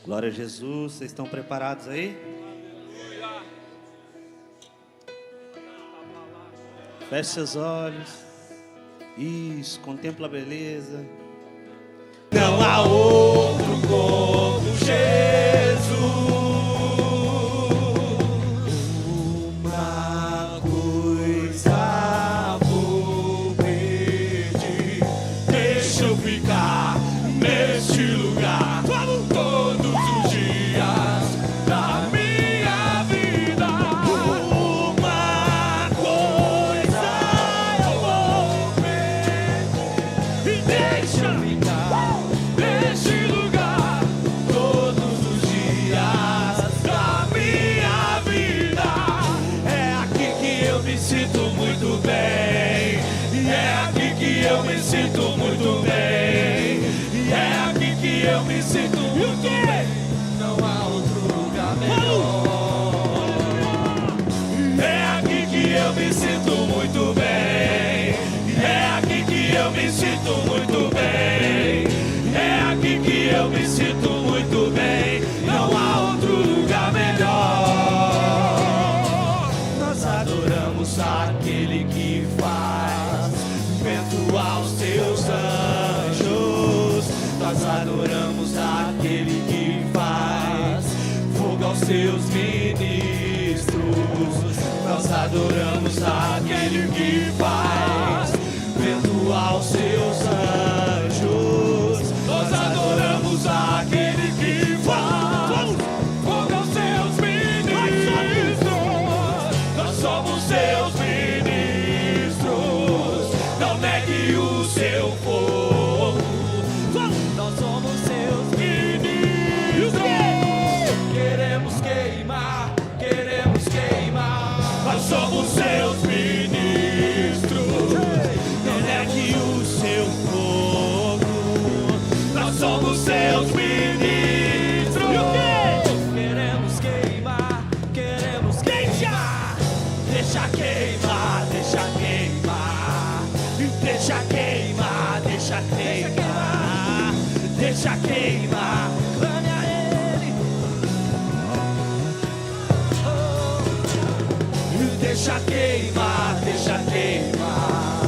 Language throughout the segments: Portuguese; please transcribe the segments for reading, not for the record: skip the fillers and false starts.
Glória a Jesus, vocês estão preparados aí? Feche seus olhos. Isso, contempla a beleza. Não há outro como Jesus. Uma coisa vou pedir, deixa eu ficar neste lugar todos os dias da minha vida. Uma coisa eu vou pedir, e deixa eu ficar neste lugar todos os dias da minha vida. É aqui que eu me sinto muito bem, e é aqui que eu me sinto muito bem, e é aqui que eu me sinto muito bem. Não há outro lugar melhor. É aqui que eu me sinto muito bem, e é aqui que eu me sinto muito bem, é aqui que eu me sinto muito bem. Não há outro lugar melhor. Nós adoramos aquele que faz vento aos seus anjos. Nós adoramos aquele que faz fogo aos seus ministros. Nós adoramos aquele que faz vento aos seus anjos. Nós adoramos aquele que faz fogo aos seus ministros. Nós somos seus ministros. Não negue o seu fogo. Nós somos seus ministros. Queremos queimar, queremos queimar. Nós somos seus ministros. Não negue o seu fogo. Nós somos seus ministros. Queremos queimar, queremos queimar. Deixa queimar, deixa queimar. Deixa queimar, deixa queimar. Deixa queimar. Clame a Ele. Deixa queimar, deixa queimar.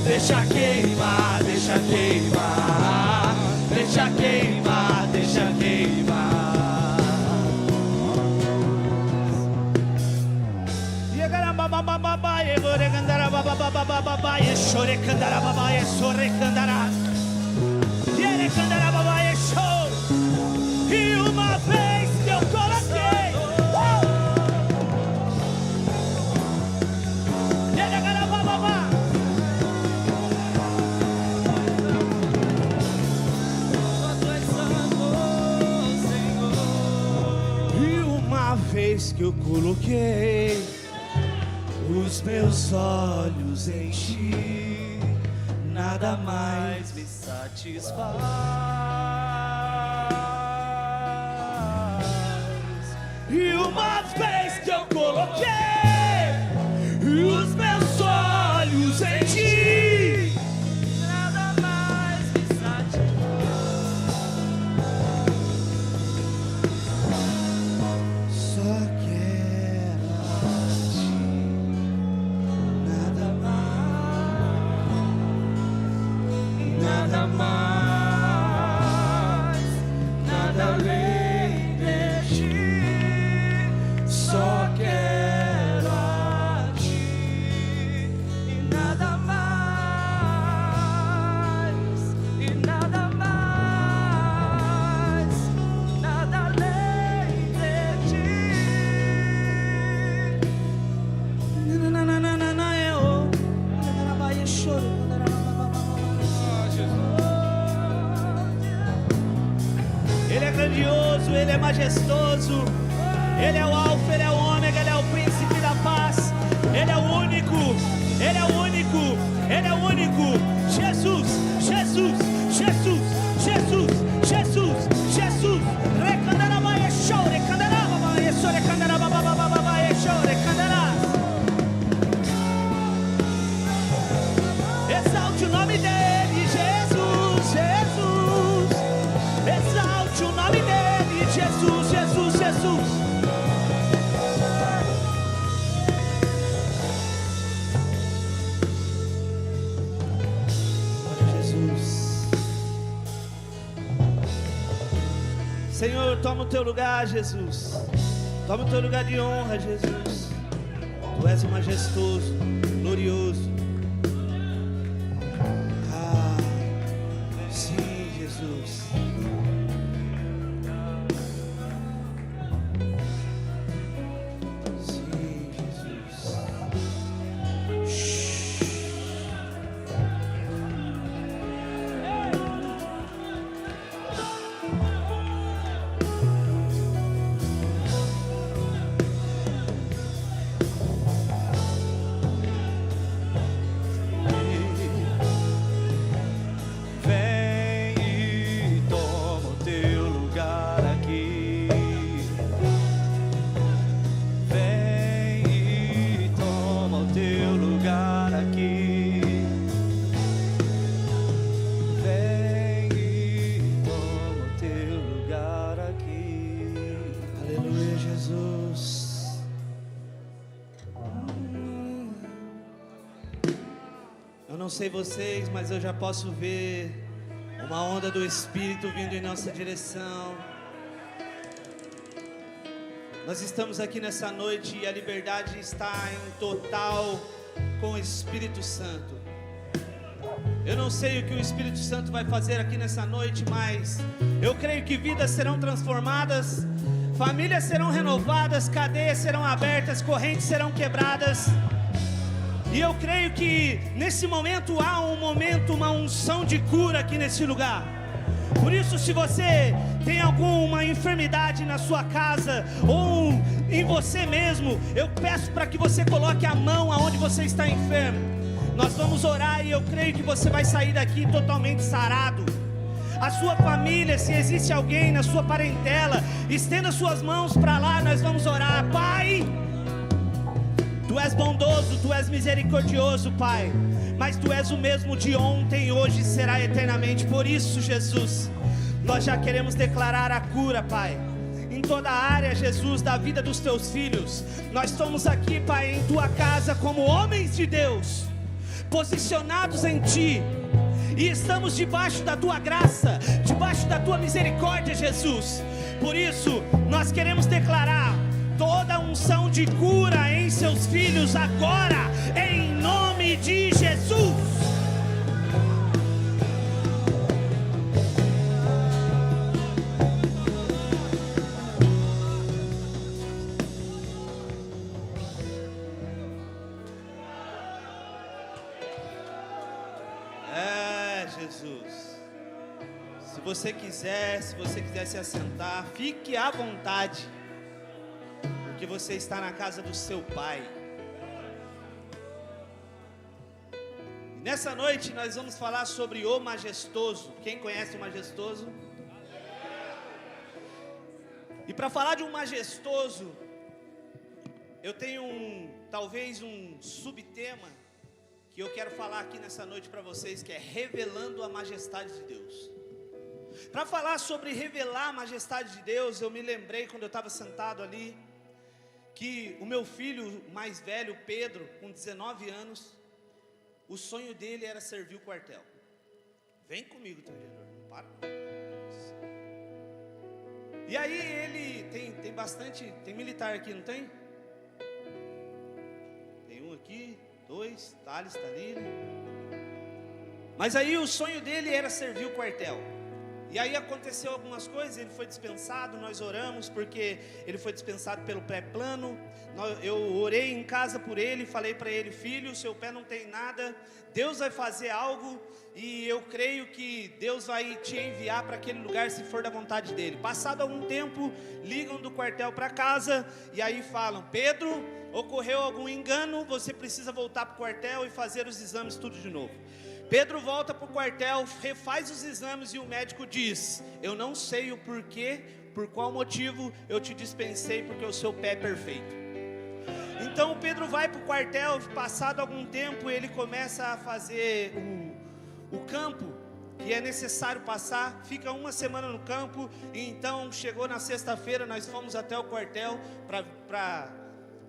Deixa queimar, deixa queimar. Deixa queimar, deixa queimar. E uma vez que eu coloquei, E uma vez que eu coloquei os meus olhos em ti, nada mais me satisfaz. E uma vez que eu coloquei os meus olhos em ti, nada mais me satisfaz. Só quero a ti, nada mais, nada além de ti. Só quero a ti e nada mais, nada além de ti. Ele é grandioso, Ele é majestoso, Ele é o alfa, Ele é o ômega, Ele é o príncipe da paz, Ele é o único, Ele é o único, Ele é o único. Jesus, Jesus, Jesus, Jesus, Jesus, Jesus. Recandarabaya show, recandarabaya show, recandarabaya show, recandarabaya. Exalte o nome dele, Jesus, Jesus. Senhor, toma o teu lugar, Jesus. Toma o teu lugar de honra, Jesus. Tu és o majestoso, glorioso. Ah, sim, Jesus. Sim, Jesus. Vem e toma o teu lugar aqui. Vem e toma o teu lugar aqui. Vem e toma o teu lugar aqui. Aleluia, Jesus. Eu não sei vocês, mas eu já posso ver uma onda do Espírito vindo em nossa direção. Nós estamos aqui nessa noite e a liberdade está em total com o Espírito Santo. Eu não sei o que o Espírito Santo vai fazer aqui nessa noite, mas eu creio que vidas serão transformadas, famílias serão renovadas, cadeias serão abertas, correntes serão quebradas. E eu creio que nesse momento há uma unção de cura aqui nesse lugar. Por isso, se você tem alguma enfermidade na sua casa ou em você mesmo, eu peço para que você coloque a mão aonde você está enfermo. Nós vamos orar e eu creio que você vai sair daqui totalmente sarado. A sua família, se existe alguém na sua parentela, estenda suas mãos para lá, nós vamos orar. Pai, Tu és bondoso, Tu és misericordioso, Pai, mas Tu és o mesmo de ontem, hoje e será eternamente. Por isso, Jesus, nós já queremos declarar a cura, Pai, em toda a área, Jesus, da vida dos Teus filhos. Nós estamos aqui, Pai, em Tua casa como homens de Deus, posicionados em Ti, e estamos debaixo da Tua graça, debaixo da Tua misericórdia, Jesus. Por isso, nós queremos declarar toda a unção de cura em seus filhos agora, em nome de Jesus. Jesus, se você quiser se assentar, fique à vontade, porque você está na casa do seu Pai. E nessa noite nós vamos falar sobre o majestoso. Quem conhece o majestoso? E para falar de um majestoso, eu tenho talvez um subtema que eu quero falar aqui nessa noite para vocês, que é revelando a majestade de Deus. Para falar sobre revelar a majestade de Deus, eu me lembrei quando eu estava sentado ali, que o meu filho mais velho, Pedro, com 19 anos, o sonho dele era servir o quartel. Vem comigo, treinador, não para não. E aí ele tem bastante, tem militar aqui, não tem? Tem um aqui, dois, Thales está ali, né? Mas aí o sonho dele era servir o quartel. E aí aconteceu algumas coisas, ele foi dispensado, nós oramos porque ele foi dispensado pelo pré-plano. Eu orei em casa por ele, falei para ele: filho, seu pé não tem nada, Deus vai fazer algo e eu creio que Deus vai te enviar para aquele lugar se for da vontade dele. Passado algum tempo, ligam do quartel para casa e aí falam: Pedro, ocorreu algum engano, você precisa voltar para o quartel e fazer os exames tudo de novo. Pedro volta para o quartel, refaz os exames e o médico diz: eu não sei o porquê, por qual motivo eu te dispensei, porque o seu pé é perfeito. Então o Pedro vai para o quartel, passado algum tempo ele começa a fazer o campo que é necessário passar, fica uma semana no campo, e então chegou na sexta-feira, nós fomos até o quartel para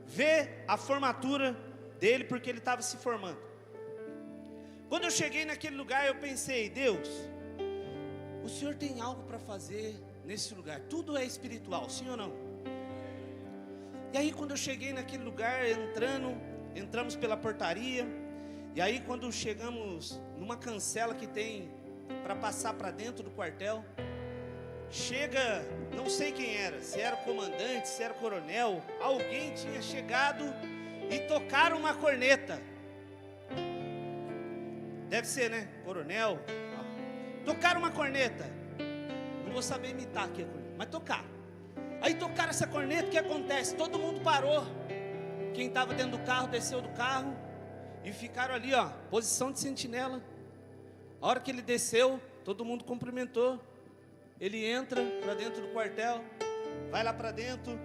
ver a formatura dele, porque ele estava se formando. Quando eu cheguei naquele lugar, eu pensei: Deus, o Senhor tem algo para fazer nesse lugar. Tudo é espiritual, sim ou não? E aí quando eu cheguei naquele lugar, entramos pela portaria. E aí quando chegamos numa cancela que tem para passar para dentro do quartel, chega, não sei quem era, se era o comandante, se era o coronel, alguém tinha chegado e tocaram uma corneta. Deve ser, né? Coronel. Tocaram uma corneta. Não vou saber imitar aqui a corneta, mas tocaram. Aí tocaram essa corneta, o que acontece? Todo mundo parou. Quem estava dentro do carro, desceu do carro e ficaram ali, ó, posição de sentinela. A hora que ele desceu, todo mundo cumprimentou. Ele entra para dentro do quartel, vai lá para dentro.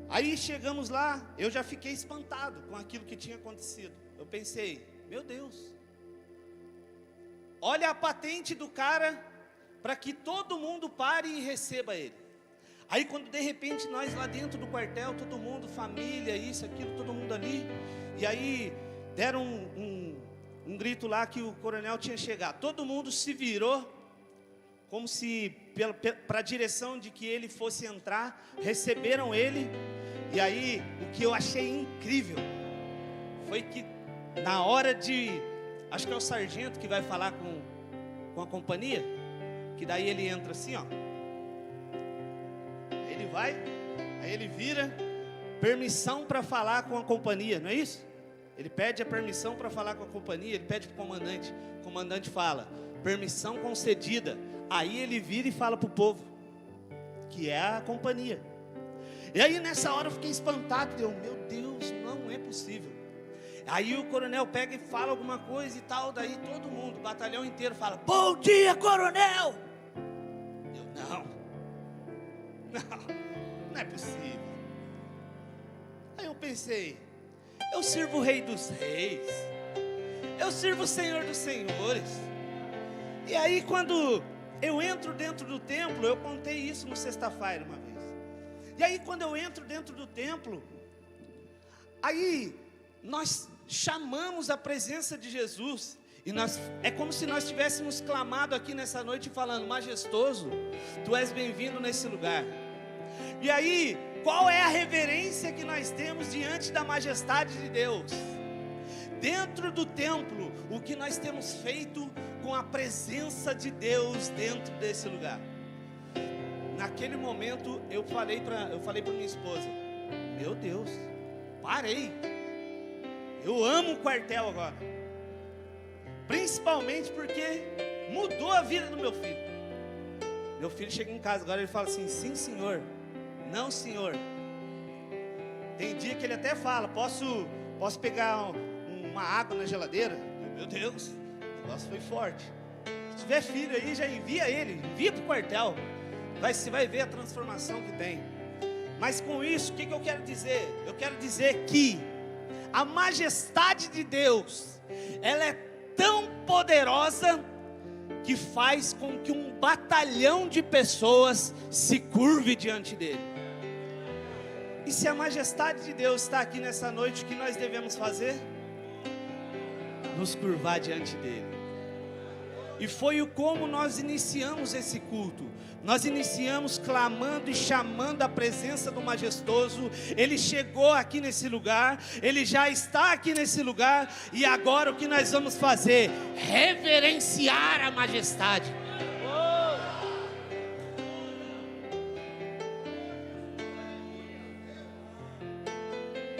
Aí chegamos lá, eu já fiquei espantado com aquilo que tinha acontecido. Eu pensei, meu Deus, olha a patente do cara para que todo mundo pare e receba ele. Aí quando de repente nós lá dentro do quartel, todo mundo, família, isso, aquilo, todo mundo ali. E aí deram um grito lá que o coronel tinha chegado. Todo mundo se virou, como se para a direção de que ele fosse entrar. Receberam ele. E aí o que eu achei incrível foi que na hora de, acho que é o sargento que vai falar com a companhia, que daí ele entra assim, ó. Ele vai, aí ele vira, permissão para falar com a companhia, não é isso? Ele pede a permissão para falar com a companhia, ele pede para o comandante fala, permissão concedida. Aí ele vira e fala para o povo, que é a companhia. E aí nessa hora eu fiquei espantado, meu Deus, não é possível. Aí o coronel pega e fala alguma coisa e tal, daí todo mundo, o batalhão inteiro fala, bom dia, coronel! Não é possível. Aí eu pensei, eu sirvo o Rei dos Reis, eu sirvo o Senhor dos Senhores. E aí quando eu entro dentro do templo, eu contei isso no sexta-feira uma vez. E aí quando eu entro dentro do templo, aí nós chamamos a presença de Jesus. E é como se nós tivéssemos clamado aqui nessa noite falando, majestoso, tu és bem-vindo nesse lugar. E aí, qual é a reverência que nós temos diante da majestade de Deus? Dentro do templo, o que nós temos feito com a presença de Deus dentro desse lugar. Naquele momento, eu falei para minha esposa, meu Deus, parei, eu amo o quartel agora. Principalmente porque mudou a vida do meu filho. Meu filho chega em casa agora, ele fala assim, sim senhor, não senhor. Tem dia que ele até fala, posso pegar uma água na geladeira? Meu Deus, o negócio foi forte. Se tiver filho aí, já envia para o quartel. Você vai ver a transformação que tem. Mas com isso, o que eu quero dizer? Eu quero dizer que a majestade de Deus, ela é tão poderosa que faz com que um batalhão de pessoas se curve diante dele. E se a majestade de Deus está aqui nessa noite, o que nós devemos fazer? Nos curvar diante dele. E foi como nós iniciamos esse culto. Nós iniciamos clamando e chamando a presença do majestoso. Ele chegou aqui nesse lugar, ele já está aqui nesse lugar. E agora o que nós vamos fazer? Reverenciar a majestade.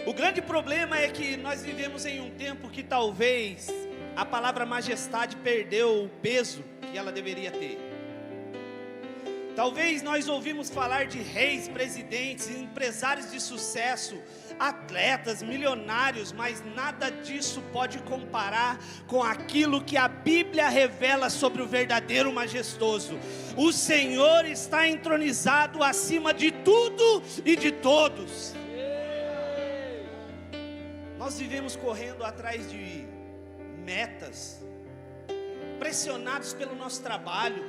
O grande problema é que nós vivemos em um tempo que talvez a palavra majestade perdeu o peso que ela deveria ter. Talvez nós ouvimos falar de reis, presidentes, empresários de sucesso, atletas, milionários, mas nada disso pode comparar com aquilo que a Bíblia revela sobre o verdadeiro majestoso. O Senhor está entronizado acima de tudo e de todos. Nós vivemos correndo atrás de metas, pressionados pelo nosso trabalho,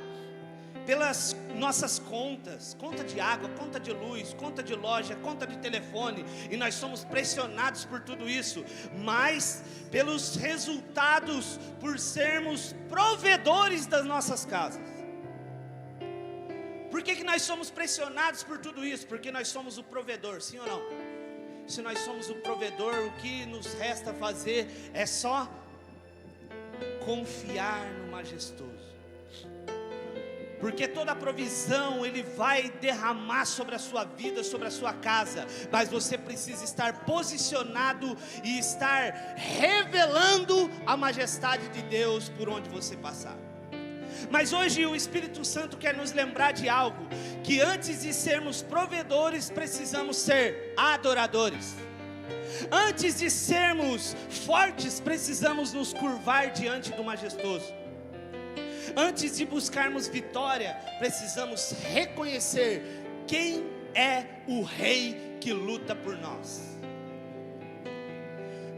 pelas nossas contas, conta de água, conta de luz, conta de loja, conta de telefone, e nós somos pressionados por tudo isso, mas pelos resultados, por sermos provedores das nossas casas. Por que nós somos pressionados por tudo isso? Porque nós somos o provedor, sim ou não? Se nós somos o provedor, o que nos resta fazer é só confiar no majestoso. Porque toda a provisão Ele vai derramar sobre a sua vida, sobre a sua casa. Mas você precisa estar posicionado e estar revelando a majestade de Deus por onde você passar. Mas hoje o Espírito Santo quer nos lembrar de algo, que antes de sermos provedores, precisamos ser adoradores. Antes de sermos fortes, precisamos nos curvar diante do majestoso. Antes de buscarmos vitória, precisamos reconhecer quem é o Rei que luta por nós.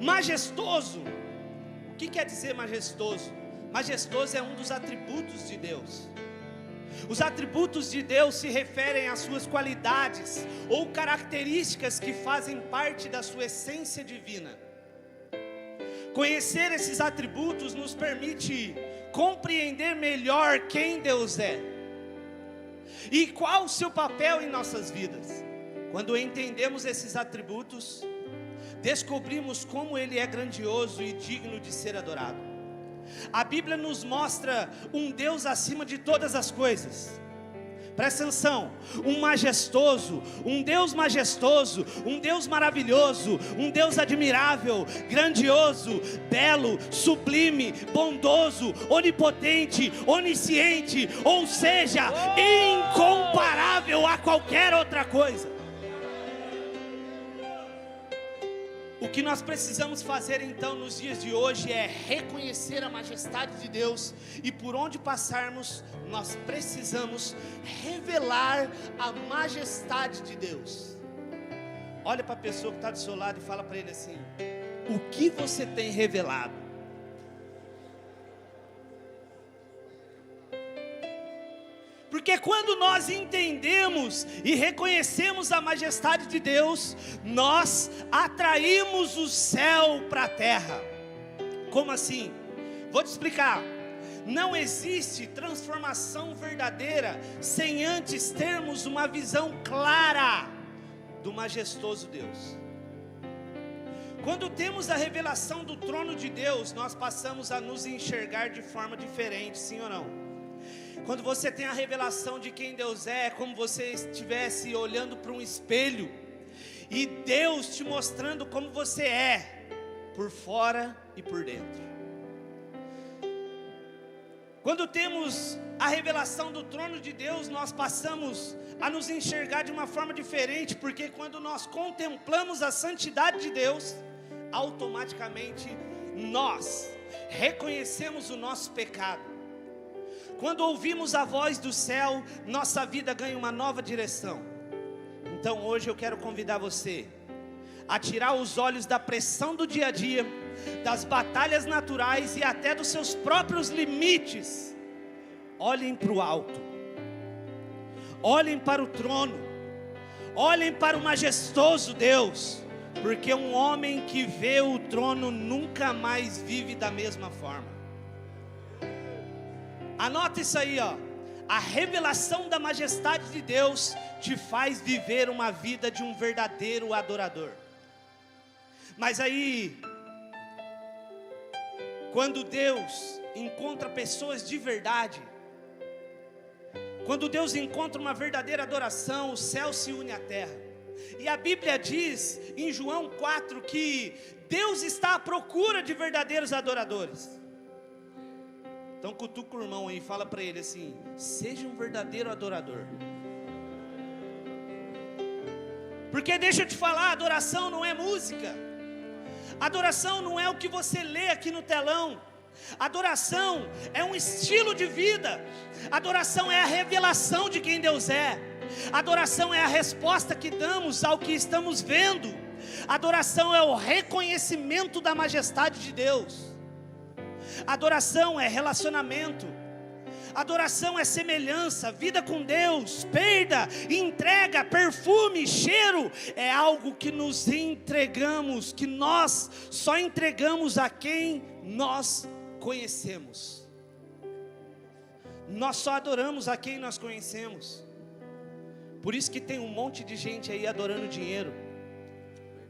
Majestoso, o que quer dizer majestoso? Majestoso é um dos atributos de Deus. Os atributos de Deus se referem às suas qualidades ou características que fazem parte da sua essência divina. Conhecer esses atributos nos permite compreender melhor quem Deus é e qual o seu papel em nossas vidas. Quando entendemos esses atributos, descobrimos como Ele é grandioso e digno de ser adorado. A Bíblia nos mostra um Deus acima de todas as coisas. Presta atenção, um Deus majestoso, um Deus maravilhoso, um Deus admirável, grandioso, belo, sublime, bondoso, onipotente, onisciente, ou seja, incomparável a qualquer outra coisa. O que nós precisamos fazer então nos dias de hoje é reconhecer a majestade de Deus, e por onde passarmos, nós precisamos revelar a majestade de Deus. Olha para a pessoa que está do seu lado e fala para ele assim: o que você tem revelado? Porque quando nós entendemos e reconhecemos a majestade de Deus, nós atraímos o céu para a terra. Como assim? Vou te explicar. Não existe transformação verdadeira sem antes termos uma visão clara do majestoso Deus. Quando temos a revelação do trono de Deus, nós passamos a nos enxergar de forma diferente, sim ou não? Quando você tem a revelação de quem Deus é como você estivesse olhando para um espelho, e Deus te mostrando como você é, por fora e por dentro. Quando temos a revelação do trono de Deus, nós passamos a nos enxergar de uma forma diferente, porque quando nós contemplamos a santidade de Deus, automaticamente nós reconhecemos o nosso pecado. Quando ouvimos a voz do céu, nossa vida ganha uma nova direção. Então hoje eu quero convidar você a tirar os olhos da pressão do dia a dia, das batalhas naturais e até dos seus próprios limites. Olhem para o alto, olhem para o trono, olhem para o majestoso Deus, porque um homem que vê o trono nunca mais vive da mesma forma. Anota isso aí, ó. A revelação da majestade de Deus te faz viver uma vida de um verdadeiro adorador. Mas aí, quando Deus encontra pessoas de verdade, quando Deus encontra uma verdadeira adoração, o céu se une à terra. E a Bíblia diz em João 4 que Deus está à procura de verdadeiros adoradores. Então cutuca o irmão aí e fala para ele assim: seja um verdadeiro adorador. Porque deixa eu te falar, adoração não é música. Adoração não é o que você lê aqui no telão. Adoração é um estilo de vida. Adoração é a revelação de quem Deus é. Adoração é a resposta que damos ao que estamos vendo. Adoração é o reconhecimento da majestade de Deus. Adoração é relacionamento. Adoração é semelhança, vida com Deus, perda, entrega, perfume, cheiro. É algo que nos entregamos, que nós só entregamos a quem nós conhecemos. Nós só adoramos a quem nós conhecemos. Por isso que tem um monte de gente aí adorando dinheiro.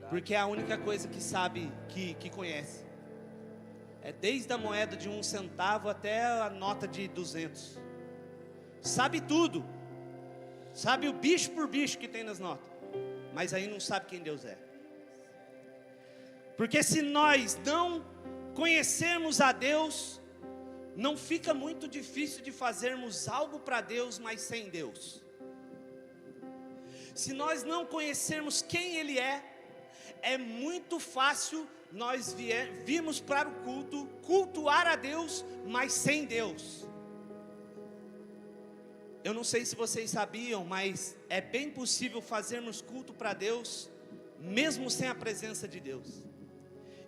Porque é a única coisa que sabe, que conhece. É desde a moeda de 1 centavo até a nota de 200. Sabe tudo. Sabe o bicho por bicho que tem nas notas. Mas aí não sabe quem Deus é. Porque se nós não conhecermos a Deus, não fica muito difícil de fazermos algo para Deus, mas sem Deus. Se nós não conhecermos quem Ele é muito fácil nós virmos para o culto, cultuar a Deus, mas sem Deus. Eu não sei se vocês sabiam, mas é bem possível fazermos culto para Deus, mesmo sem a presença de Deus.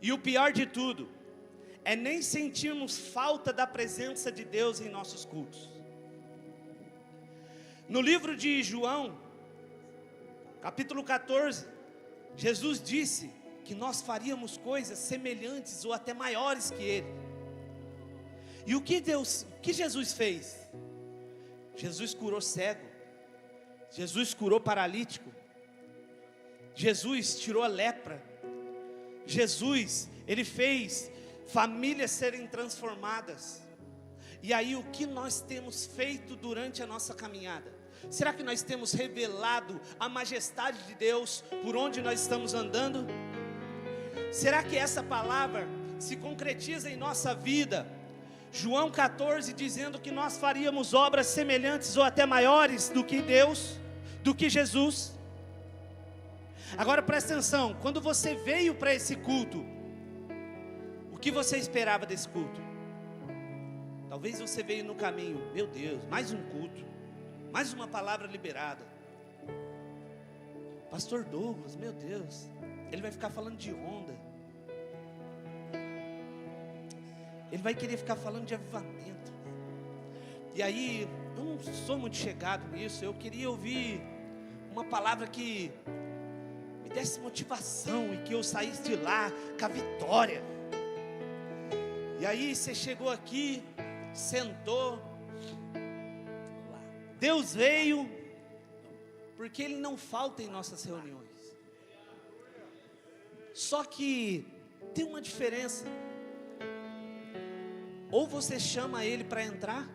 E o pior de tudo, é nem sentirmos falta da presença de Deus em nossos cultos. No livro de João, capítulo 14, Jesus disse que nós faríamos coisas semelhantes ou até maiores que Ele. E o que Jesus fez? Jesus curou cego, Jesus curou paralítico, Jesus tirou a lepra, Jesus, Ele fez famílias serem transformadas. E aí o que nós temos feito durante a nossa caminhada? Será que nós temos revelado a majestade de Deus por onde nós estamos andando? Será que essa palavra se concretiza em nossa vida? João 14 dizendo que nós faríamos obras semelhantes ou até maiores do que Deus, do que Jesus. Agora presta atenção, quando você veio para esse culto, o que você esperava desse culto? Talvez você veio no caminho, meu Deus, mais um culto, mais uma palavra liberada. Pastor Douglas, meu Deus, ele vai ficar falando de onda, ele vai querer ficar falando de avivamento. E aí, eu não sou muito chegado nisso, eu queria ouvir uma palavra que me desse motivação e que eu saísse de lá com a vitória. E aí você chegou aqui, sentou, Deus veio, porque Ele não falta em nossas reuniões. Só que tem uma diferença. Ou você chama Ele para entrar,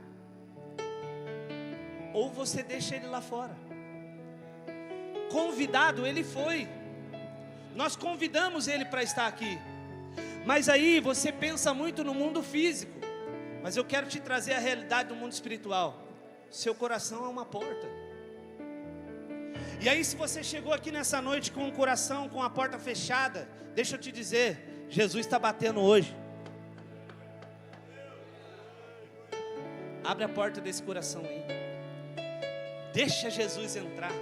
ou você deixa Ele lá fora. Convidado Ele foi, nós convidamos Ele para estar aqui. Mas aí você pensa muito no mundo físico, mas eu quero te trazer a realidade do mundo espiritual. Seu coração é uma porta. E aí se você chegou aqui nessa noite com o coração, com a porta fechada, deixa eu te dizer, Jesus está batendo hoje. Abre a porta desse coração aí, deixa Jesus entrar.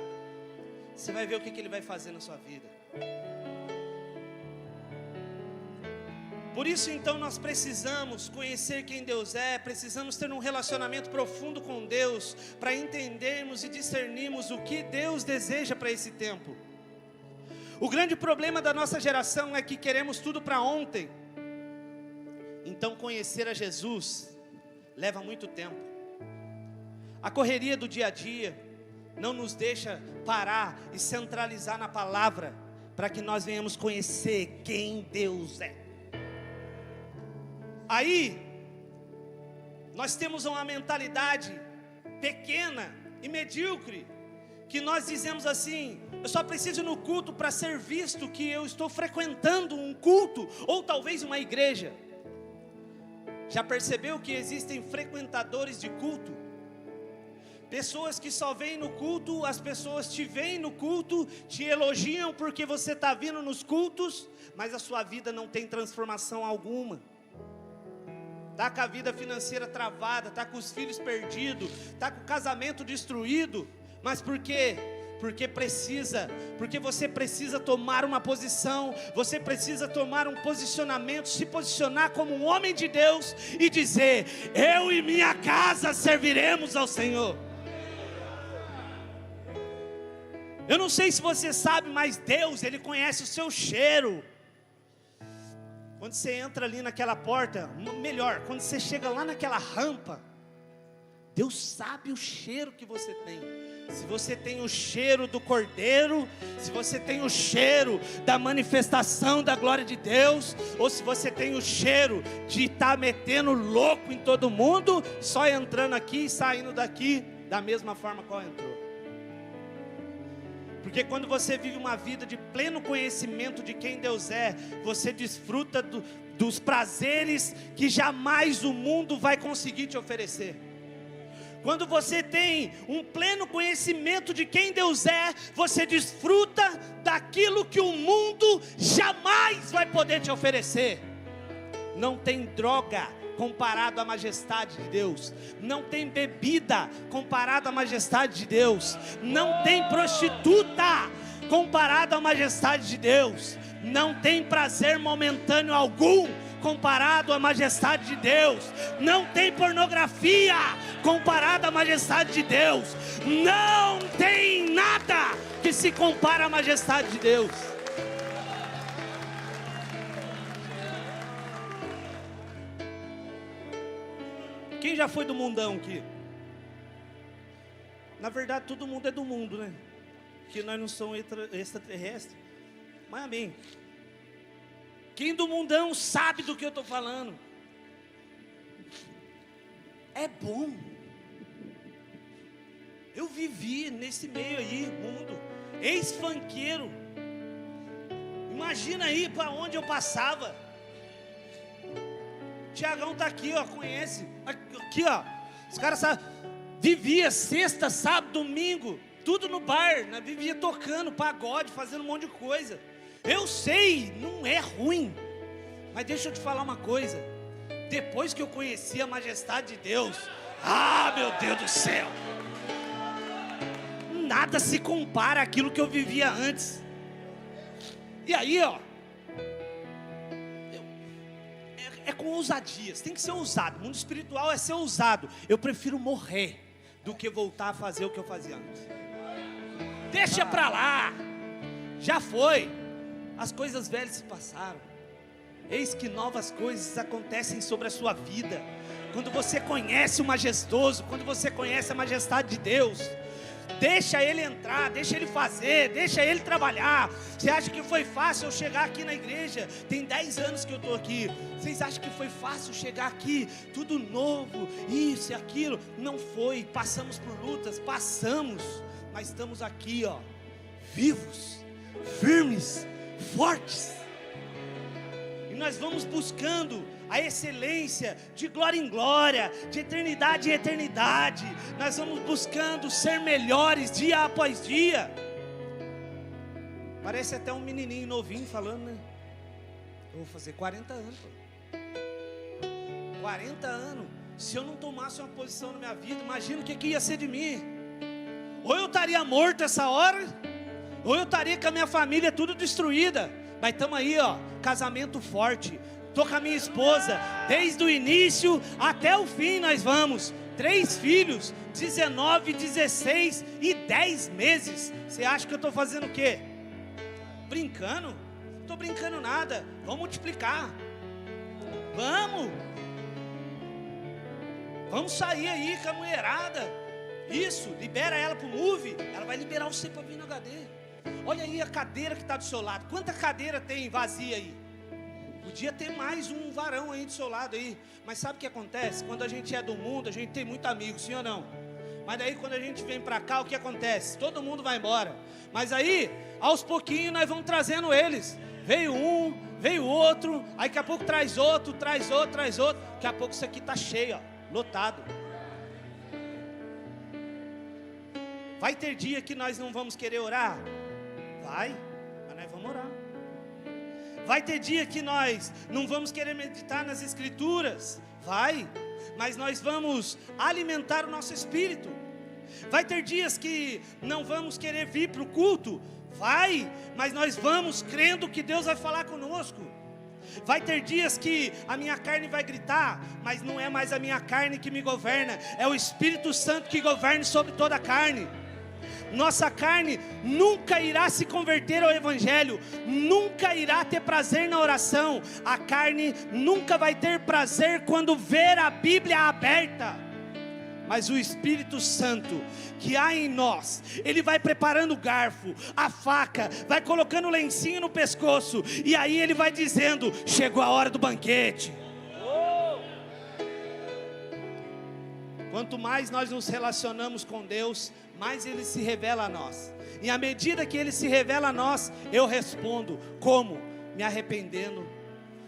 Você vai ver o que Ele vai fazer na sua vida. Por isso então nós precisamos conhecer quem Deus é, precisamos ter um relacionamento profundo com Deus, para entendermos e discernirmos o que Deus deseja para esse tempo. O grande problema da nossa geração é que queremos tudo para ontem. Então conhecer a Jesus leva muito tempo. A correria do dia a dia não nos deixa parar e centralizar na palavra, para que nós venhamos conhecer quem Deus é. Aí, nós temos uma mentalidade pequena e medíocre, que nós dizemos assim, eu só preciso ir no culto para ser visto que eu estou frequentando um culto, ou talvez uma igreja. Já percebeu que existem frequentadores de culto? Pessoas que só vêm no culto, as pessoas te veem no culto, te elogiam porque você está vindo nos cultos, mas a sua vida não tem transformação alguma. Está com a vida financeira travada, está com os filhos perdidos, está com o casamento destruído. Mas por quê? Porque você precisa tomar uma posição, você precisa tomar um posicionamento, se posicionar como um homem de Deus e dizer, eu e minha casa serviremos ao Senhor. Eu não sei se você sabe, mas Deus, Ele conhece o seu cheiro. Quando você entra ali naquela porta, melhor, quando você chega lá naquela rampa, Deus sabe o cheiro que você tem. Se você tem o cheiro do Cordeiro, se você tem o cheiro da manifestação da glória de Deus, ou se você tem o cheiro de estar metendo louco em todo mundo, só entrando aqui e saindo daqui da mesma forma qual entrou. Porque quando você vive uma vida de pleno conhecimento de quem Deus é, você desfruta dos prazeres que jamais o mundo vai conseguir te oferecer. Quando você tem um pleno conhecimento de quem Deus é, você desfruta daquilo que o mundo jamais vai poder te oferecer. Não tem droga comparado à majestade de Deus. Não tem bebida comparado à majestade de Deus. Não tem prostituta comparado à majestade de Deus. Não tem prazer momentâneo algum comparado à majestade de Deus. Não tem pornografia comparado à majestade de Deus. Não tem nada que se compara à majestade de Deus. Quem já foi do mundão aqui? Na verdade, todo mundo é do mundo, né? Porque nós não somos extraterrestres. Mas amém. Quem do mundão sabe do que eu estou falando? É bom. Eu vivi nesse meio aí, mundo, ex-funkeiro. Imagina aí para onde eu passava. Tiagão tá aqui, ó, conhece. Aqui, ó, os caras sabem. Vivia sexta, sábado, domingo, tudo no bar, né? Vivia tocando pagode, fazendo um monte de coisa. Eu sei, não é ruim, mas deixa eu te falar uma coisa. Depois que eu conheci a majestade de Deus, meu Deus do céu, nada se compara àquilo que eu vivia antes. E aí, ó, é com ousadia, você tem que ser ousado. O mundo espiritual é ser ousado. Eu prefiro morrer do que voltar a fazer o que eu fazia antes. Deixa pra lá, já foi. As coisas velhas se passaram. Eis que novas coisas acontecem sobre a sua vida. Quando você conhece o majestoso, quando você conhece a majestade de Deus, deixa Ele entrar, deixa Ele fazer, deixa Ele trabalhar. Você acha que foi fácil eu chegar aqui na igreja? Tem 10 anos que eu estou aqui. Vocês acham que foi fácil chegar aqui? Tudo novo, isso e aquilo? Não foi, passamos por lutas, passamos. Mas estamos aqui, ó, vivos, firmes, fortes. E nós vamos buscando a excelência de glória em glória, de eternidade em eternidade. Nós vamos buscando ser melhores dia após dia. Parece até um menininho novinho falando, né? Eu vou fazer 40 anos. 40 anos. Se eu não tomasse uma posição na minha vida, imagina o que ia ser de mim. Ou eu estaria morto essa hora, ou eu estaria com a minha família tudo destruída. Mas estamos aí, ó, casamento forte. Estou com a minha esposa, desde o início até o fim nós vamos. 3 filhos, 19, 16 e 10 meses. Você acha que eu estou fazendo o quê? Brincando? Não estou brincando nada. Vamos multiplicar. Vamos sair aí com a mulherada. Isso, libera ela para o Move. Ela vai liberar você para vir no HD. Olha aí a cadeira que está do seu lado. Quanta cadeira tem vazia aí? Podia ter mais um varão aí do seu lado aí. Mas sabe o que acontece? Quando a gente é do mundo, a gente tem muito amigo, sim ou não? Mas daí quando a gente vem para cá, o que acontece? Todo mundo vai embora. Mas aí, aos pouquinhos nós vamos trazendo eles. Veio um, veio outro. Aí daqui a pouco traz outro, traz outro, traz outro. Daqui a pouco isso aqui está cheio, ó, lotado. Vai ter dia que nós não vamos querer orar? Vai, mas nós vamos orar. Vai ter dia que nós não vamos querer meditar nas escrituras? Vai, mas nós vamos alimentar o nosso espírito. Vai ter dias que não vamos querer vir para o culto? Vai, mas nós vamos crendo que Deus vai falar conosco. Vai ter dias que a minha carne vai gritar, mas não é mais a minha carne que me governa, é o Espírito Santo que governa sobre toda a carne. Nossa carne nunca irá se converter ao Evangelho, nunca irá ter prazer na oração. A carne nunca vai ter prazer quando ver a Bíblia aberta. mas o Espírito Santo que há em nós, ele vai preparando o garfo, a faca, vai colocando o lencinho no pescoço, e aí ele vai dizendo: chegou a hora do banquete. Quanto mais nós nos relacionamos com Deus, mais Ele se revela a nós. E à medida que Ele se revela a nós, eu respondo. Como? Me arrependendo,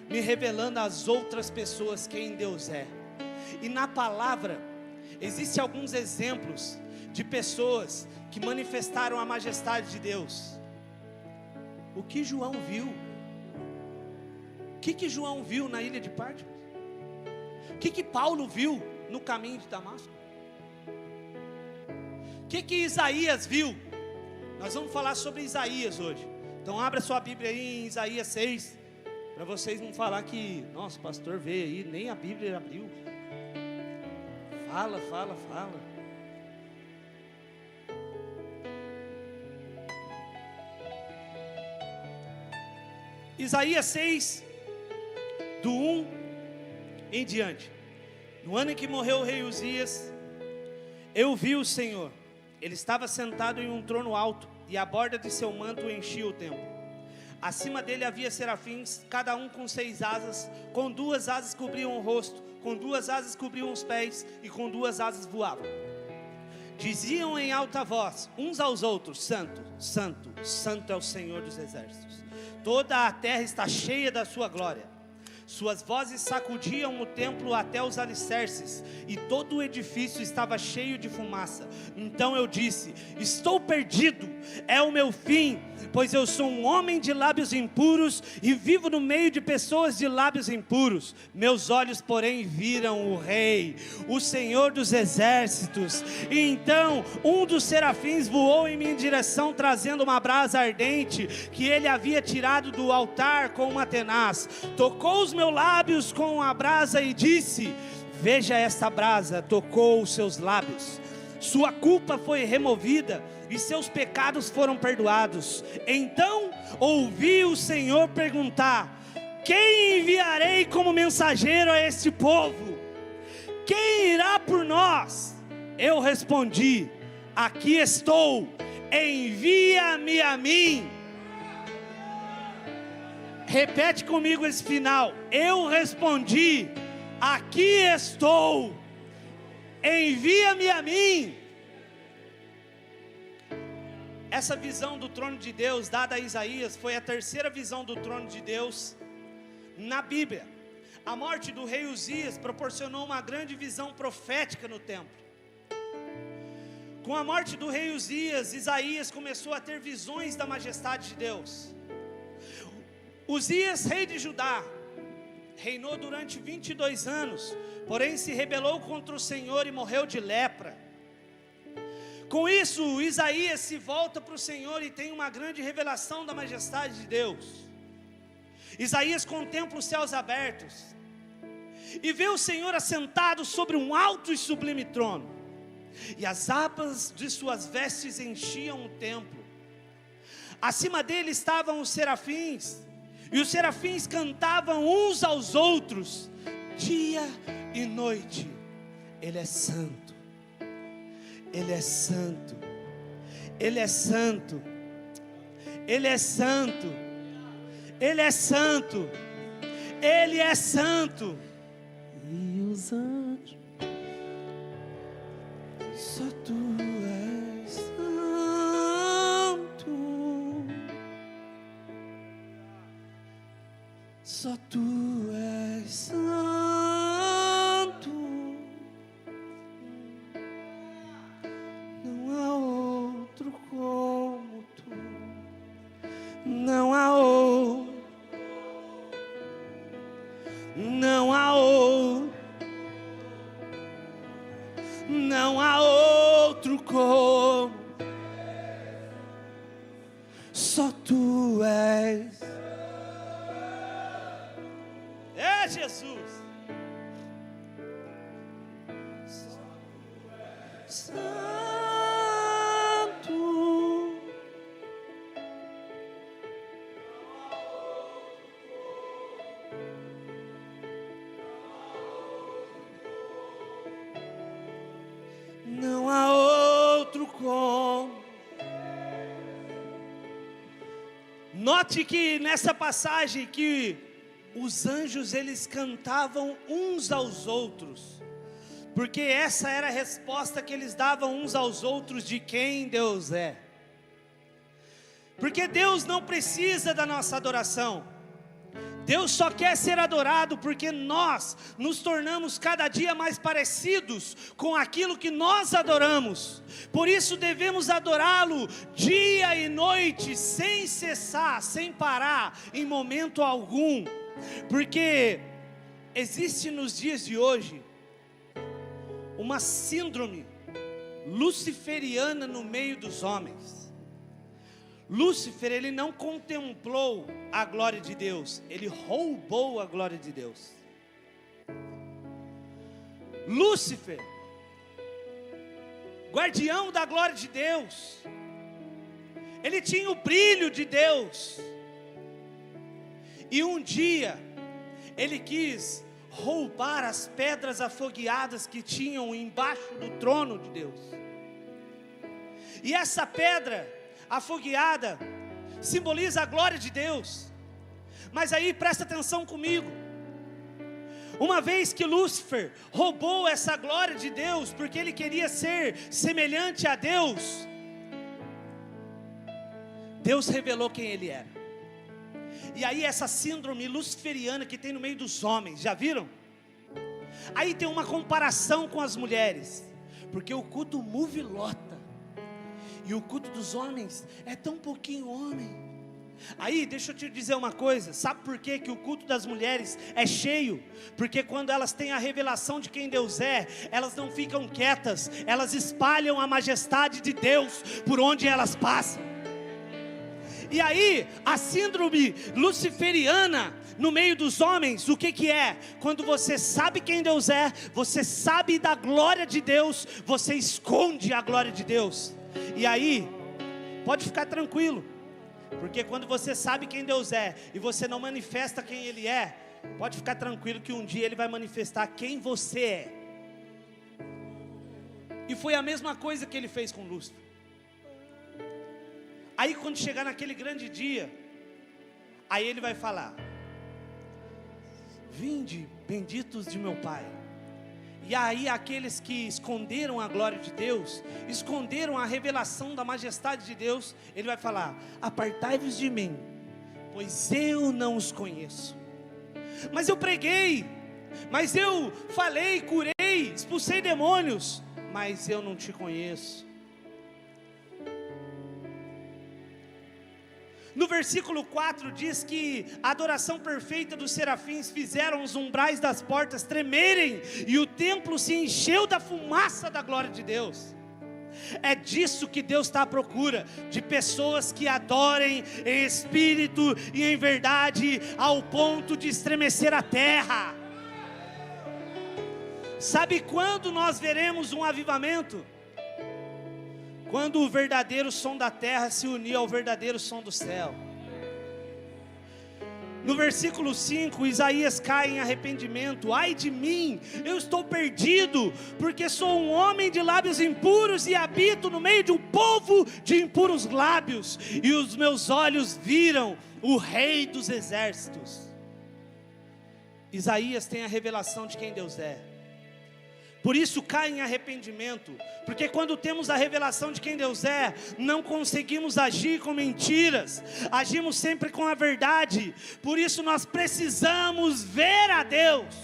me revelando às outras pessoas quem Deus é. E na palavra, existem alguns exemplos de pessoas que manifestaram a majestade de Deus. O que João viu? O que João viu na ilha de Pátmos? O que Paulo viu no caminho de Damasco? O que Isaías viu? Nós vamos falar sobre Isaías hoje. Então abra sua Bíblia aí em Isaías 6, para vocês não falar que, nossa, o pastor veio aí, nem a Bíblia abriu. Fala. Isaías 6, do 1 em diante. No ano em que morreu o rei Uzias, eu vi o Senhor. Ele estava sentado em um trono alto, e a borda de seu manto enchia o templo. Acima dele havia serafins, cada um com 6 asas. Com 2 asas cobriam o rosto, com 2 asas cobriam os pés, e com 2 asas voavam. Diziam em alta voz uns aos outros: Santo, Santo, Santo é o Senhor dos exércitos. Toda a terra está cheia da sua glória. Suas vozes sacudiam o templo até os alicerces, e todo o edifício estava cheio de fumaça. Então eu disse: estou perdido, é o meu fim, pois eu sou um homem de lábios impuros, e vivo no meio de pessoas de lábios impuros. Meus olhos, porém, viram o Rei, o Senhor dos exércitos. E então um dos serafins voou em minha direção, trazendo uma brasa ardente, que ele havia tirado do altar com uma tenaz. Tocou os meus lábios com a brasa e disse: veja, esta brasa tocou os seus lábios. Sua culpa foi removida e seus pecados foram perdoados. Então ouvi o Senhor perguntar: quem enviarei como mensageiro a este povo? Quem irá por nós? Eu respondi: aqui estou, envia-me a mim. Repete comigo esse final. Eu respondi: aqui estou, envia-me a mim. Essa visão do trono de Deus dada a Isaías foi a terceira visão do trono de Deus na Bíblia. A morte do rei Uzias proporcionou uma grande visão profética no templo. Com a morte do rei Uzias, Isaías começou a ter visões da majestade de Deus. Uzias, rei de Judá, reinou durante 22 anos, porém se rebelou contra o Senhor e morreu de lepra. Com isso, Isaías se volta para o Senhor e tem uma grande revelação da majestade de Deus. Isaías contempla os céus abertos e vê o Senhor assentado sobre um alto e sublime trono, e as abas de suas vestes enchiam o templo. Acima dele estavam os serafins, e os serafins cantavam uns aos outros, dia e noite: Ele é santo, Ele é santo, Ele é santo, Ele é santo, Ele é santo, Ele é santo. E os anjos, só Tu és santo, só Tu és santo, não há outro como Tu, não há outro, não há outro, não há outro como, só Tu és. É Jesus, santo, Não há outro como. Note que nessa passagem que os anjos eles cantavam uns aos outros, porque essa era a resposta que eles davam uns aos outros de quem Deus é. Porque Deus não precisa da nossa adoração. Deus só quer ser adorado porque nós nos tornamos cada dia mais parecidos com aquilo que nós adoramos. Por isso devemos adorá-lo dia e noite, sem cessar, sem parar, em momento algum. Porque existe nos dias de hoje uma síndrome luciferiana no meio dos homens. Lúcifer, ele não contemplou a glória de Deus, ele roubou a glória de Deus. Lúcifer, guardião da glória de Deus, ele tinha o brilho de Deus. E um dia, ele quis roubar as pedras afogueadas que tinham embaixo do trono de Deus. E essa pedra afogueada simboliza a glória de Deus. Mas aí presta atenção comigo. Uma vez que Lúcifer roubou essa glória de Deus, porque ele queria ser semelhante a Deus, Deus revelou quem ele era. E aí essa síndrome luciferiana que tem no meio dos homens, já viram? Aí tem uma comparação com as mulheres, porque o culto move lota, e o culto dos homens é tão pouquinho homem. Aí deixa eu te dizer uma coisa, sabe por que o culto das mulheres é cheio? Porque quando elas têm a revelação de quem Deus é, elas não ficam quietas, elas espalham a majestade de Deus por onde elas passam. E aí a síndrome luciferiana no meio dos homens, o que é? Quando você sabe quem Deus é, você sabe da glória de Deus, você esconde a glória de Deus. E aí, pode ficar tranquilo, porque quando você sabe quem Deus é, e você não manifesta quem Ele é, pode ficar tranquilo que um dia Ele vai manifestar quem você é. E foi a mesma coisa que Ele fez com Lúcifer. Aí quando chegar naquele grande dia, aí Ele vai falar: vinde, benditos de meu Pai. E aí aqueles que esconderam a glória de Deus, esconderam a revelação da majestade de Deus, Ele vai falar: apartai-vos de mim, pois eu não os conheço. Mas eu preguei, mas eu falei, curei, expulsei demônios, mas eu não te conheço. No versículo 4 diz que a adoração perfeita dos serafins fizeram os umbrais das portas tremerem, e o templo se encheu da fumaça da glória de Deus. É disso que Deus está à procura, de pessoas que adorem em espírito e em verdade, ao ponto de estremecer a terra. Sabe quando nós veremos um avivamento? Quando o verdadeiro som da terra se unir ao verdadeiro som do céu. No versículo 5, Isaías cai em arrependimento: ai de mim, eu estou perdido, porque sou um homem de lábios impuros e habito no meio de um povo de impuros lábios, e os meus olhos viram o Rei dos exércitos. Isaías tem a revelação de quem Deus é. Por isso cai em arrependimento, porque quando temos a revelação de quem Deus é, não conseguimos agir com mentiras, agimos sempre com a verdade. Por isso nós precisamos ver a Deus,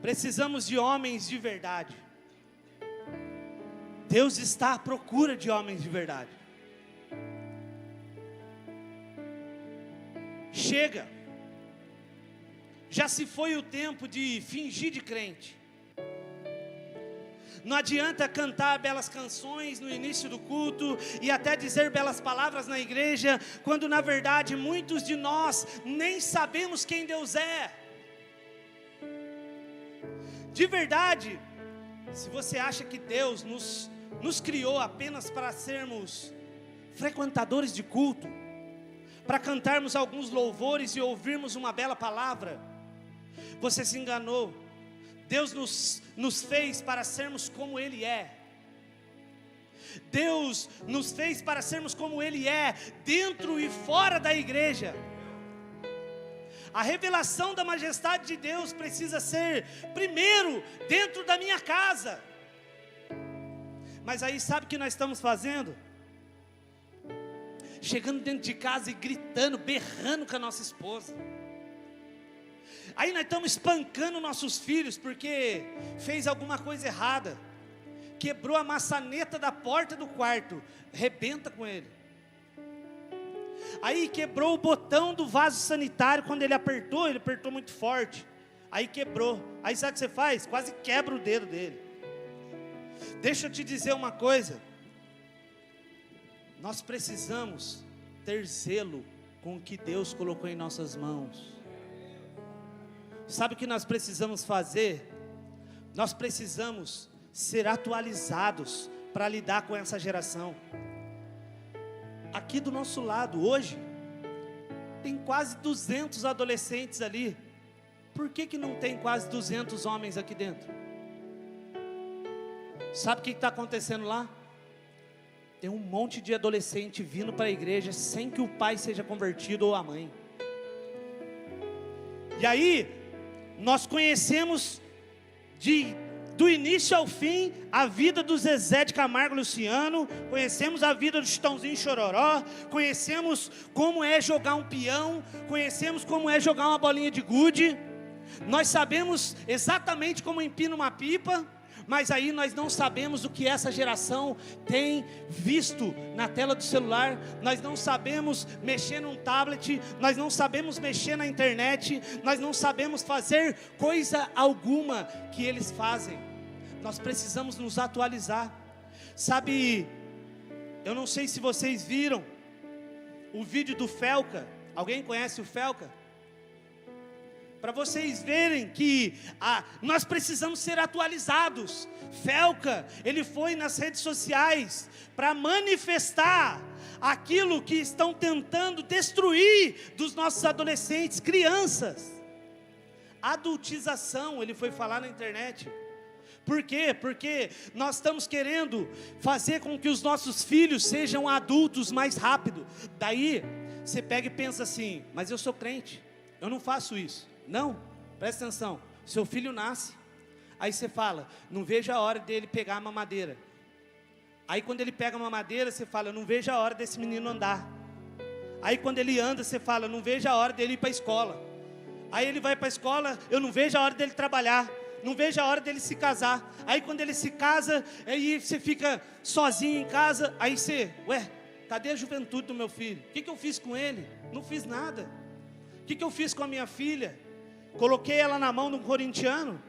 precisamos de homens de verdade. Deus está à procura de homens de verdade. Chega. Já se foi o tempo de fingir de crente. Não adianta cantar belas canções no início do culto e até dizer belas palavras na igreja, quando na verdade muitos de nós nem sabemos quem Deus é. De verdade, se você acha que Deus nos criou apenas para sermos frequentadores de culto, para cantarmos alguns louvores e ouvirmos uma bela palavra, você se enganou. Deus nos fez para sermos como Ele é. Deus nos fez para sermos como Ele é, dentro e fora da igreja. A revelação da majestade de Deus precisa ser, primeiro, dentro da minha casa. Mas aí sabe o que nós estamos fazendo? Chegando dentro de casa e gritando, berrando com a nossa esposa. Aí nós estamos espancando nossos filhos porque fez alguma coisa errada. Quebrou a maçaneta da porta do quarto, rebenta com ele. Aí quebrou o botão do vaso sanitário, quando ele apertou muito forte. Aí quebrou. Aí sabe o que você faz? Quase quebra o dedo dele. Deixa eu te dizer uma coisa. Nós precisamos ter zelo com o que Deus colocou em nossas mãos. Sabe o que nós precisamos fazer? Nós precisamos ser atualizados para lidar com essa geração. Aqui do nosso lado, hoje, tem quase 200 adolescentes ali. Por que não tem quase 200 homens aqui dentro? Sabe o que está acontecendo lá? Tem um monte de adolescente vindo para a igreja sem que o pai seja convertido ou a mãe. E aí, nós conhecemos do início ao fim a vida do Zezé de Camargo Luciano, conhecemos a vida do Chitãozinho Chororó, conhecemos como é jogar um peão, conhecemos como é jogar uma bolinha de gude, nós sabemos exatamente como empina uma pipa, mas aí nós não sabemos o que essa geração tem visto na tela do celular, nós não sabemos mexer num tablet, nós não sabemos mexer na internet, nós não sabemos fazer coisa alguma que eles fazem. Nós precisamos nos atualizar. Sabe, eu não sei se vocês viram o vídeo do Felca. Alguém conhece o Felca? Para vocês verem que nós precisamos ser atualizados. Felca, ele foi nas redes sociais para manifestar aquilo que estão tentando destruir dos nossos adolescentes, crianças. Adultização, ele foi falar na internet. Por quê? Porque nós estamos querendo fazer com que os nossos filhos sejam adultos mais rápido. Daí, você pega e pensa assim, mas eu sou crente, eu não faço isso. Não, presta atenção, seu filho nasce, aí você fala, não vejo a hora dele pegar a mamadeira. Aí quando ele pega a mamadeira, você fala, não vejo a hora desse menino andar. Aí quando ele anda, você fala, não vejo a hora dele ir para a escola. Aí ele vai para a escola, eu não vejo a hora dele trabalhar. Não vejo a hora dele se casar. Aí quando ele se casa, aí você fica sozinho em casa. Aí você, cadê a juventude do meu filho? O que eu fiz com ele? Não fiz nada. O que eu fiz com a minha filha? Coloquei ela na mão de um corintiano?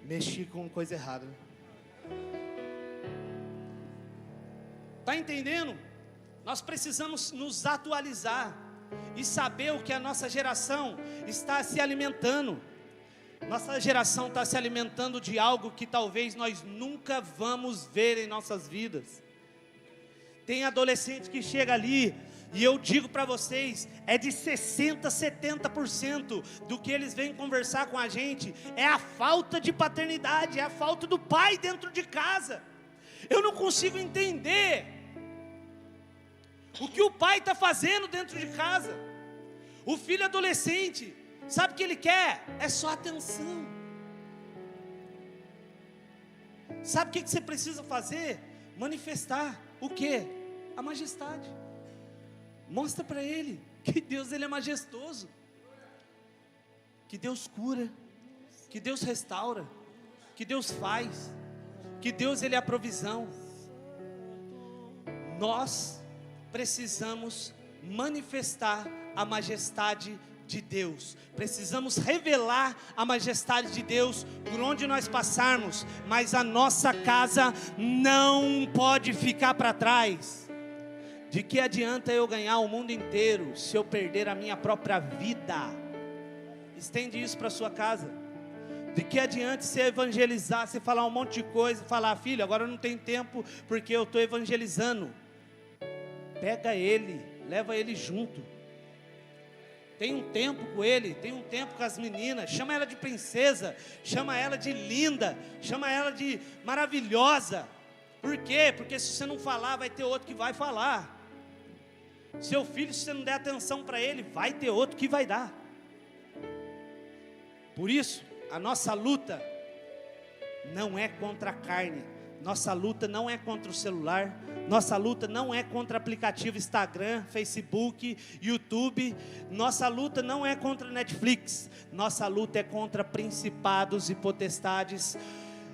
Mexi com coisa errada. Está entendendo? Nós precisamos nos atualizar e saber o que a nossa geração está se alimentando. Nossa geração está se alimentando de algo que talvez nós nunca vamos ver em nossas vidas. Tem adolescente que chega ali, e eu digo para vocês, é de 60%, 70% do que eles vêm conversar com a gente, é a falta de paternidade, é a falta do pai dentro de casa. Eu não consigo entender o que o pai está fazendo dentro de casa. O filho adolescente, sabe o que ele quer? É só atenção. Sabe o que você precisa fazer? Manifestar o quê? A majestade. Mostra para ele que Deus, ele é majestoso, que Deus cura, que Deus restaura, que Deus faz, que Deus, ele é a provisão. Nós precisamos manifestar a majestade de Deus, precisamos revelar a majestade de Deus por onde nós passarmos, mas a nossa casa não pode ficar para trás. De que adianta eu ganhar o mundo inteiro se eu perder a minha própria vida? Estende isso para sua casa. De que adianta você evangelizar, você falar um monte de coisa, falar, filho, agora eu não tenho tempo porque eu estou evangelizando. Pega ele leva ele junto. Tem um tempo com ele, tem um tempo com as meninas. Chama ela de princesa, chama ela de linda, chama ela de maravilhosa. Por quê? Porque se você não falar, vai ter outro que vai falar. Seu filho, se você não der atenção para ele, vai ter outro que vai dar. Por isso, a nossa luta não é contra a carne. Nossa luta não é contra o celular. Nossa luta não é contra aplicativo Instagram, Facebook, YouTube. Nossa luta não é contra Netflix. Nossa luta é contra principados e potestades,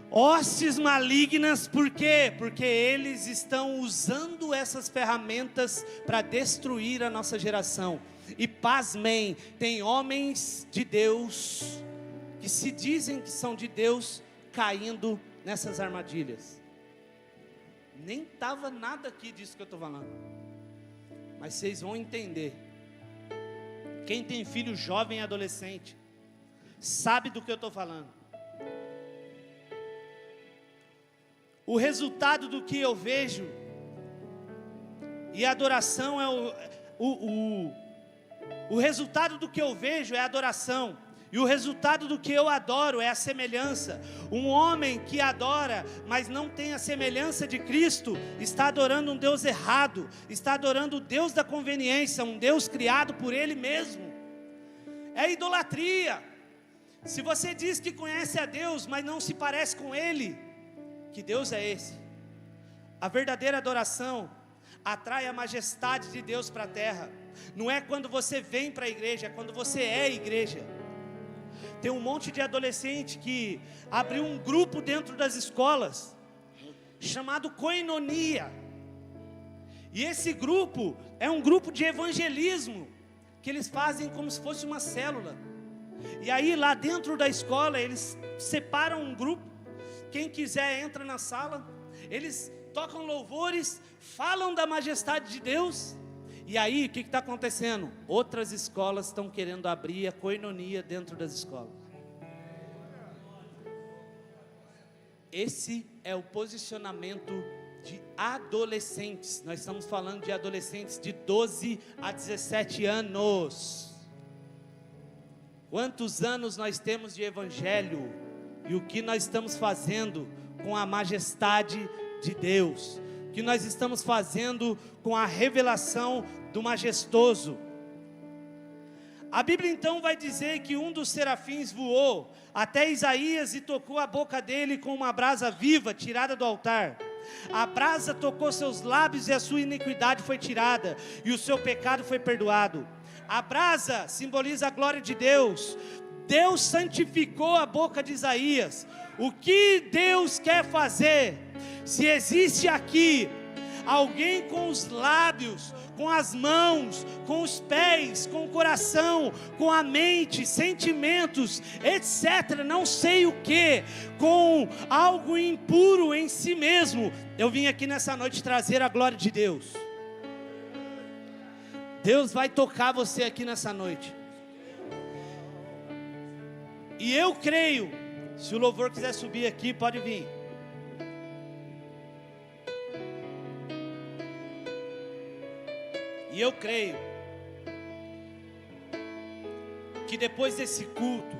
hostes malignas. Por quê? Porque eles estão usando essas ferramentas para destruir a nossa geração. E pasmem, tem homens de Deus que se dizem que são de Deus caindo nessas armadilhas. Nem estava nada aqui disso que eu estou falando, mas vocês vão entender. Quem tem filho jovem e adolescente sabe do que eu estou falando. O resultado do que eu vejo, e a adoração é o resultado do que eu vejo é a adoração. E o resultado do que eu adoro é a semelhança. Um homem que adora, mas não tem a semelhança de Cristo, está adorando um Deus errado, está adorando o Deus da conveniência, um Deus criado por Ele mesmo. É idolatria. Se você diz que conhece a Deus, mas não se parece com Ele, que Deus é esse? A verdadeira adoração atrai a majestade de Deus para a terra. Não é quando você vem para a igreja, é quando você é igreja. Tem um monte de adolescente que abriu um grupo dentro das escolas, chamado Koinonia. E esse grupo é um grupo de evangelismo, que eles fazem como se fosse uma célula. E aí lá dentro da escola, eles separam um grupo. Quem quiser entra na sala, eles tocam louvores, falam da majestade de Deus. E aí, o que está acontecendo? Outras escolas estão querendo abrir a Koinonia dentro das escolas. Esse é o posicionamento de adolescentes. Nós estamos falando de adolescentes de 12 a 17 anos. Quantos anos nós temos de evangelho? E o que nós estamos fazendo com a majestade de Deus? Que nós estamos fazendo com a revelação do majestoso? A Bíblia então vai dizer que um dos serafins voou até Isaías e tocou a boca dele com uma brasa viva tirada do altar. A brasa tocou seus lábios e a sua iniquidade foi tirada e o seu pecado foi perdoado. A brasa simboliza a glória de Deus. Deus santificou a boca de Isaías. O que Deus quer fazer? Se existe aqui alguém com os lábios, com as mãos, com os pés, com o coração, com a mente, sentimentos, etc., não sei o que, com algo impuro em si mesmo, eu vim aqui nessa noite trazer a glória de Deus. Deus vai tocar você aqui nessa noite. E eu creio, se o louvor quiser subir aqui, pode vir. E eu creio que depois desse culto,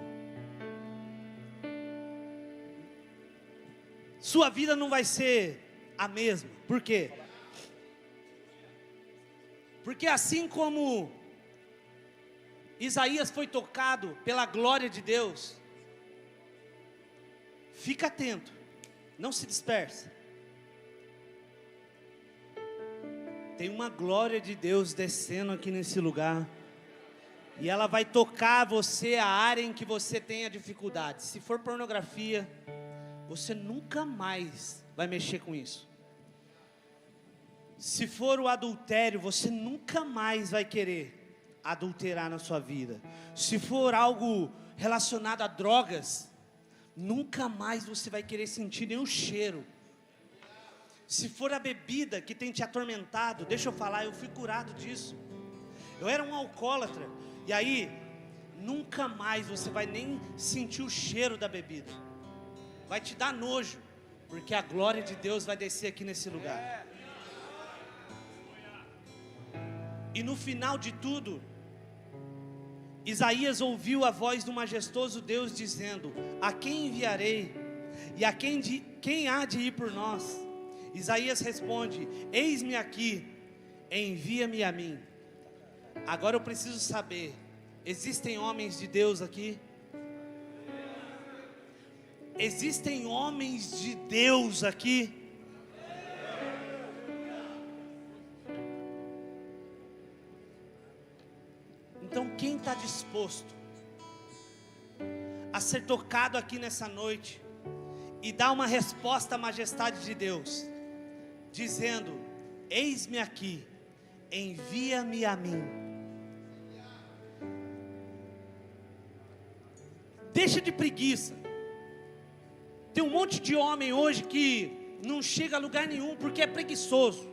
sua vida não vai ser a mesma. Por quê? Porque assim como Isaías foi tocado pela glória de Deus, fica atento, não se dispersa. Tem uma glória de Deus descendo aqui nesse lugar, e ela vai tocar você, a área em que você tenha dificuldade. Se for pornografia, você nunca mais vai mexer com isso. Se for o adultério, você nunca mais vai querer adulterar na sua vida. Se for algo relacionado a drogas, nunca mais você vai querer sentir nenhum cheiro. Se for a bebida que tem te atormentado, deixa eu falar, eu fui curado disso. Eu era um alcoólatra, e aí, nunca mais você vai nem sentir o cheiro da bebida. Vai te dar nojo, porque a glória de Deus vai descer aqui nesse lugar. E no final de tudo, Isaías ouviu a voz do majestoso Deus dizendo: a quem enviarei? E a quem há de ir por nós? Isaías responde: eis-me aqui, envia-me a mim. Agora eu preciso saber, existem homens de Deus aqui? Existem homens de Deus aqui? Então quem está disposto a ser tocado aqui nessa noite e dar uma resposta à majestade de Deus, dizendo: eis-me aqui, envia-me a mim? Deixa de preguiça. Tem um monte de homem hoje que não chega a lugar nenhum porque é preguiçoso.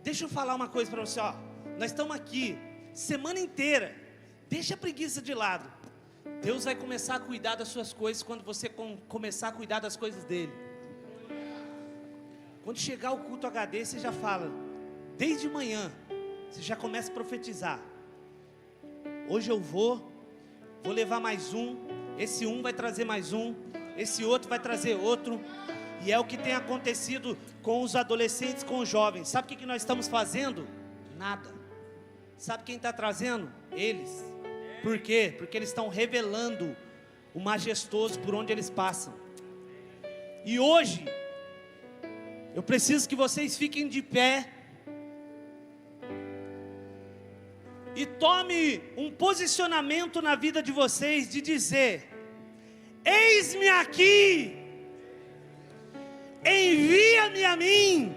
Deixa eu falar uma coisa para você, ó. Nós estamos aqui semana inteira. Deixa a preguiça de lado. Deus vai começar a cuidar das suas coisas quando você começar a cuidar das coisas dele. Quando chegar o culto HD, você já fala, desde manhã, você já começa a profetizar. Hoje eu vou levar mais um, esse um vai trazer mais um, esse outro vai trazer outro. E é o que tem acontecido com os adolescentes, com os jovens. Sabe o que nós estamos fazendo? Nada. Sabe quem está trazendo? Eles. Por quê? Porque eles estão revelando o majestoso por onde eles passam. E hoje, eu preciso que vocês fiquem de pé e tome um posicionamento na vida de vocês de dizer: eis-me aqui, envia-me a mim.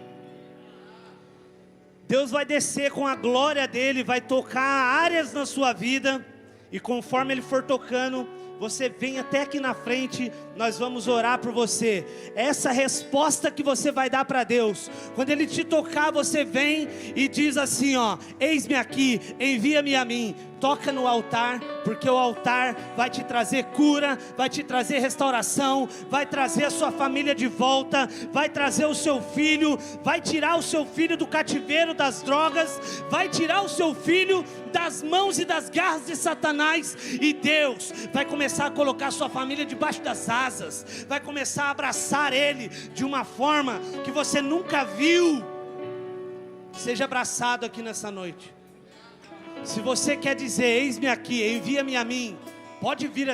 Deus vai descer com a glória dele, vai tocar áreas na sua vida, e conforme ele for tocando, você vem até aqui na frente, nós vamos orar por você. Essa resposta que você vai dar para Deus, quando ele te tocar, você vem e diz assim, ó: eis-me aqui, envia-me a mim. Toca no altar, porque o altar vai te trazer cura, vai te trazer restauração, vai trazer a sua família de volta, vai trazer o seu filho, vai tirar o seu filho do cativeiro das drogas, vai tirar o seu filho das mãos e das garras de Satanás, e Deus vai começar a colocar a sua família debaixo das asas, vai começar a abraçar ele de uma forma que você nunca viu. Seja abraçado aqui nessa noite. Se você quer dizer: eis-me aqui, envia-me a mim, pode vir